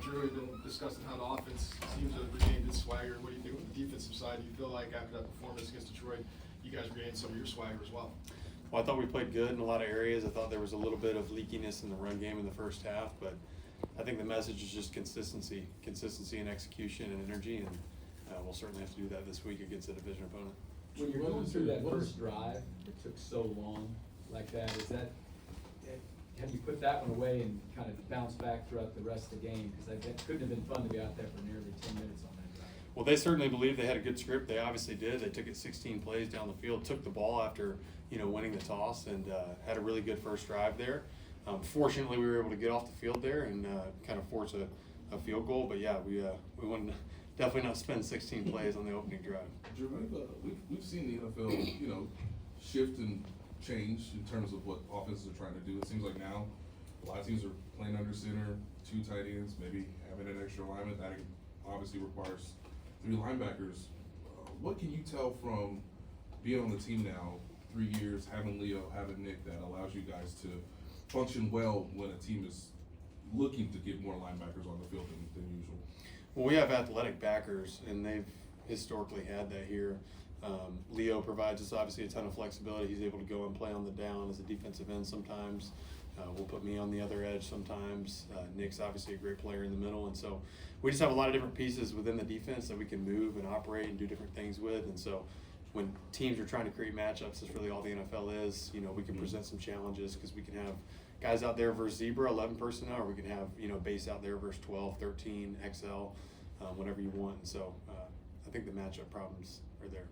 Drue had been discussing how the offense seems to have regained its swagger. What do you think on the defensive side? Do you feel like after that performance against Detroit, you guys regained some of your swagger as well? Well, I thought we played good in a lot of areas. I thought there was a little bit of leakiness in the run game in the first half, but I think the message is just consistency and execution and energy, and we'll certainly have to do that this week against a division opponent. When you're going through that first drive, it took so long like that, have you put that one away and kind of bounced back throughout the rest of the game? Because that couldn't have been fun to be out there for nearly 10 minutes on that drive. Well, they certainly believed they had a good script. They obviously did. They took it 16 plays down the field, took the ball after winning the toss, and had a really good first drive there. Fortunately, we were able to get off the field there and kind of force a field goal. But yeah, we wouldn't definitely not spend 16 plays on the opening drive. Drue, we've seen the NFL, shift and change in terms of what offenses are trying to do. It seems like now a lot of teams are playing under center, 2 tight ends, maybe having an extra lineman. That obviously requires 3 linebackers. What can you tell from being on the team now, 3 years, having Leo, having Nick, that allows you guys to function well when a team is looking to get more linebackers on the field than usual? Well, we have athletic backers, and they've historically had that here. Leo provides us obviously a ton of flexibility. He's able to go and play on the down as a defensive end sometimes. Will put me on the other edge sometimes. Nick's obviously a great player in the middle, and so we just have a lot of different pieces within the defense that we can move and operate and do different things with. And so when teams are trying to create matchups, that's really all the NFL is. We can present some challenges because we can have guys out there versus zebra, 11 personnel, or we can have base out there versus 12, 13, XL, whatever you want. And so I think the matchup problems are there.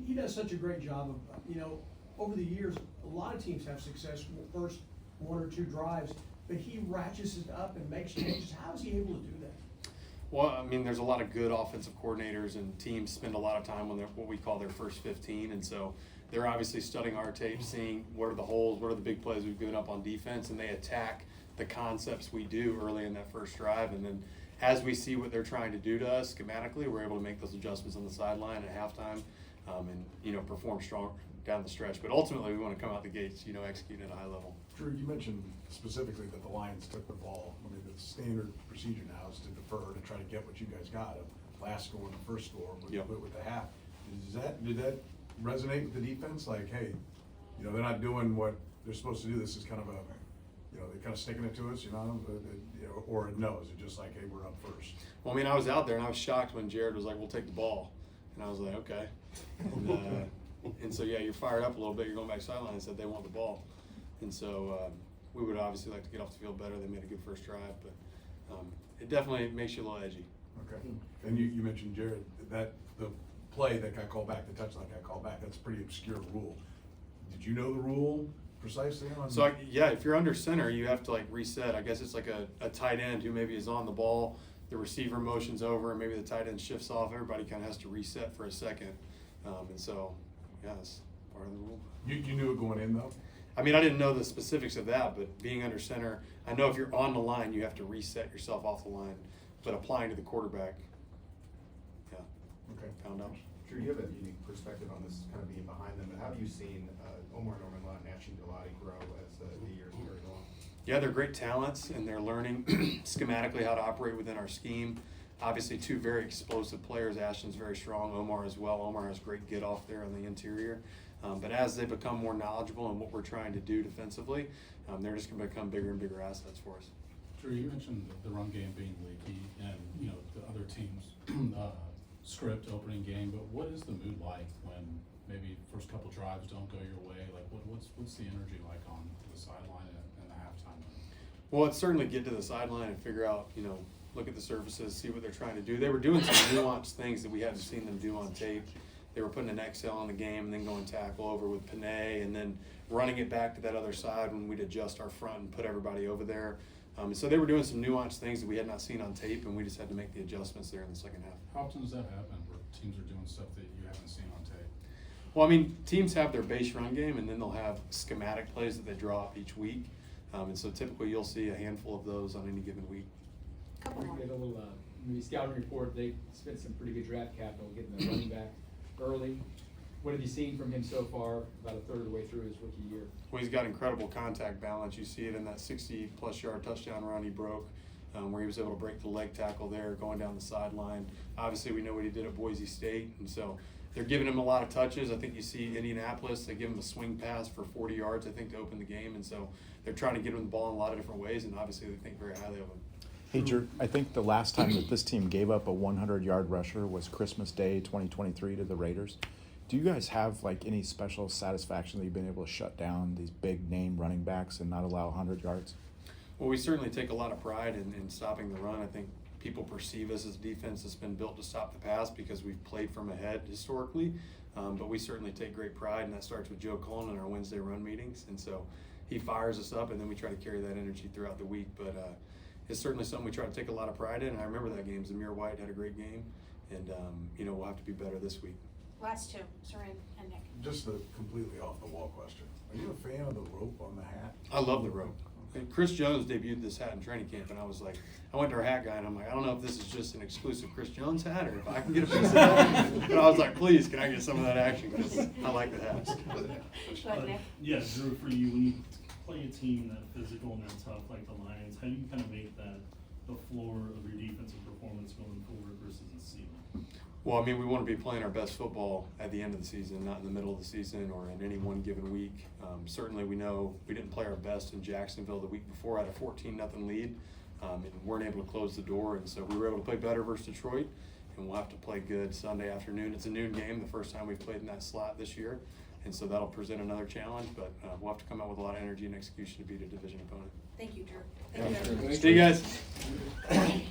He does such a great job of, over the years, a lot of teams have success first 1 or 2 drives, but he ratchets it up and makes changes. How is he able to do that? Well, I mean, there's a lot of good offensive coordinators, and teams spend a lot of time on what we call their first 15, and so they're obviously studying our tape, seeing what are the holes, what are the big plays we've given up on defense, and they attack the concepts we do early in that first drive, and then as we see what they're trying to do to us schematically, we're able to make those adjustments on the sideline at halftime, and perform strong down the stretch. But ultimately, we want to come out the gates, executing at a high level. Drue, you mentioned specifically that the Lions took the ball. I mean, the standard procedure now is to defer to try to get what you guys got, a last score and the first score with the half. Did that resonate with the defense? Like, hey, they're not doing what they're supposed to do. This is kind of they're kind of sticking it to us, or no, is it just like, hey, we're up first? Well, I mean, I was out there and I was shocked when Jared was like, we'll take the ball. And I was like, okay. And so, yeah, you're fired up a little bit. You're going back sideline and said they want the ball. And so we would obviously like to get off the field better. They made a good first drive, but it definitely makes you a little edgy. Okay. And you mentioned, Jared, that the play that got called back, the touchdown got called back, that's a pretty obscure rule. Did you know the rule precisely? So, if you're under center, you have to reset. I guess it's like a tight end who maybe is on the ball, the receiver motions over, and maybe the tight end shifts off. Everybody kind of has to reset for a second. And so, yeah, that's part of the rule. You knew it going in, though? I mean, I didn't know the specifics of that, but being under center, I know if you're on the line, you have to reset yourself off the line. But applying to the quarterback, yeah, okay, found out. Drue, you have a unique perspective on this, kind of being behind them. But how have you seen Omar Norman-Lott and Ashton Gillotti grow as the years carry on? Yeah, they're great talents, and they're learning schematically how to operate within our scheme. Obviously, 2 very explosive players. Ashton's very strong. Omar as well. Omar has great get off there on the interior. But as they become more knowledgeable in what we're trying to do defensively, they're just going to become bigger and bigger assets for us. Drue, you mentioned the run game being leaky and the other team's script opening game, but what is the mood like when maybe first couple drives don't go your way? Like what's the energy like on the sideline and the halftime? Well, it's certainly get to the sideline and figure out, look at the surfaces, see what they're trying to do. They were doing some nuanced things that we hadn't seen them do on tape. They were putting an XL on the game and then going tackle over with Panay and then running it back to that other side when we'd adjust our front and put everybody over there. So they were doing some nuanced things that we had not seen on tape, and we just had to make the adjustments there in the second half. How often does that happen where teams are doing stuff that you haven't seen on tape? Well, I mean, teams have their base run game, and then they'll have schematic plays that they draw up each week. And so typically you'll see a handful of those on any given week. We did a little scouting report. They spent some pretty good draft capital getting the running back early. What have you seen from him so far, about a third of the way through his rookie year? Well, he's got incredible contact balance. You see it in that 60-plus yard touchdown run he broke where he was able to break the leg tackle there, going down the sideline. Obviously, we know what he did at Boise State, and so they're giving him a lot of touches. I think you see Indianapolis, they give him a swing pass for 40 yards, I think, to open the game, and so they're trying to get him the ball in a lot of different ways, and obviously they think very highly of him. Hey, Drew, I think the last time that this team gave up a 100-yard rusher was Christmas Day 2023 to the Raiders. Do you guys have like any special satisfaction that you've been able to shut down these big name running backs and not allow 100 yards? Well, we certainly take a lot of pride in stopping the run. I think people perceive us as a defense that's been built to stop the pass because we've played from ahead historically. But we certainly take great pride, and that starts with Joe Cullen in our Wednesday run meetings. And so he fires us up, and then we try to carry that energy throughout the week. But it's certainly something we try to take a lot of pride in. And I remember that game. Zamir White had a great game, and we'll have to be better this week. Last two, Soren and Nick. Just a completely off the wall question. Are you a fan of the rope on the hat? I love the rope. And Chris Jones debuted this hat in training camp, and I was like, I went to our hat guy, and I'm like, I don't know if this is just an exclusive Chris Jones hat or if I can get a piece of that. But I was like, please, can I get some of that action? Because I like the hats. Go ahead, Nick. Yeah, Drew, for you, when you play a team that physical and that tough like the Lions, how do you kind of make that the floor of your defensive performance going forward versus the ceiling? Well, I mean, we want to be playing our best football at the end of the season, not in the middle of the season or in any one given week. Certainly, we know we didn't play our best in Jacksonville the week before, had a 14-0 lead, and weren't able to close the door. And so we were able to play better versus Detroit, and we'll have to play good Sunday afternoon. It's a noon game, the first time we've played in that slot this year, and so that'll present another challenge. But we'll have to come out with a lot of energy and execution to beat a division opponent. Thank you, Drew. Thank you, everyone. See you guys.